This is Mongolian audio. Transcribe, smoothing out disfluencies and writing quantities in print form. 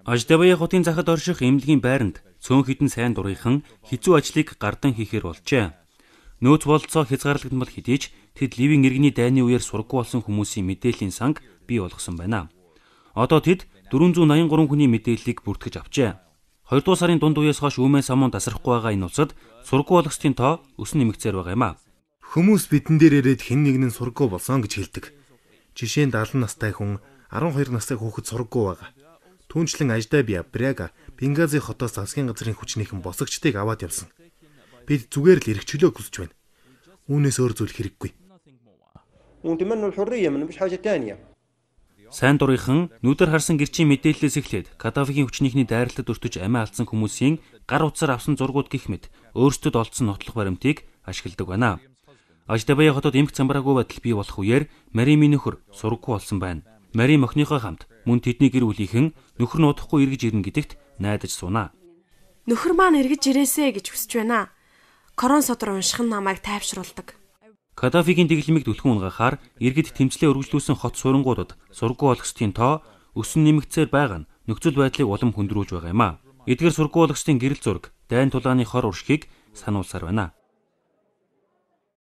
Аждабая хотын захад орших эмнэлгийн байранд цөөн хідэн сайн дурынхан хэцүү ажлыг гардан хийхээр болжээ. Нөөц бололцоо хязгаарлагдмал хэдий ч тэд Ливийн иргэний дайны үеэр сургуу болсон хүмүүсийн мэдээллийн санг бий болгосон байна. Одоо тэд 483 хүний мэдээллийг бүртгэж авчээ. 2 дугаар сарын дунд үеэс хойш үүмэн самуун тасрахгүй байгаа энэ улсад сургуу болгочдын тоо өснө нэмэгцээр байгаа юм а. Хүмүүс бидэн дээр ирээд хэн нэгэн сургуу болсон гэж хэлдэг. Жишээ нь 70 настай хүн 12 настай хүүхэд сургуу байгаа. Түүнчлэн Аждабия, Бряга, Бенгази хотоос засгийн газрын хүчнийхэн босгочдыг аваад явсан. Бид зүгээр л эргчлөө хүсэж байна. Үүнээс өөр зүйл хэрэггүй. Сайн дурынхан нүдээр харсан гэрчийн мэдээллээс эхлээд Каддафигийн хүчнийхний дайралтад өртөж амиа алдсан хүмүүсийн гар утсаар авсан зургууд гэх мэт өөрсдөд олдсон нотлох баримтыг ашигладаг байна. Аждабая хотод эмх цамбраагүй байдал бий болох үеэр Маримийн нөхөр сургуу болсон байна. Марим охиныхоо хамт мөн тэдний гэр бүлийнхэн нөхөр нь удахгүй эргэж ирнэ гэдэгт найдаж сууна. Нөхөр маань эргэж ирээсэ гэж хүсэж байна. Корон содор унших нь намайг тайвшруулдаг. Каддафигийн дэглэмийг түлхэн унгахаар иргэд тэмцлээ өргөжлүүлсэн хот суурангуудад сургуу болгочдын тоо өсөн нэмэгцээр байгаа нь нөхцөл байдлыг улам хүндрүүлж байгаа юм а. Эдгээр сургуу болгочдын гэрэл зураг, дайн тулааны хор уршигыг сануулсаар байна.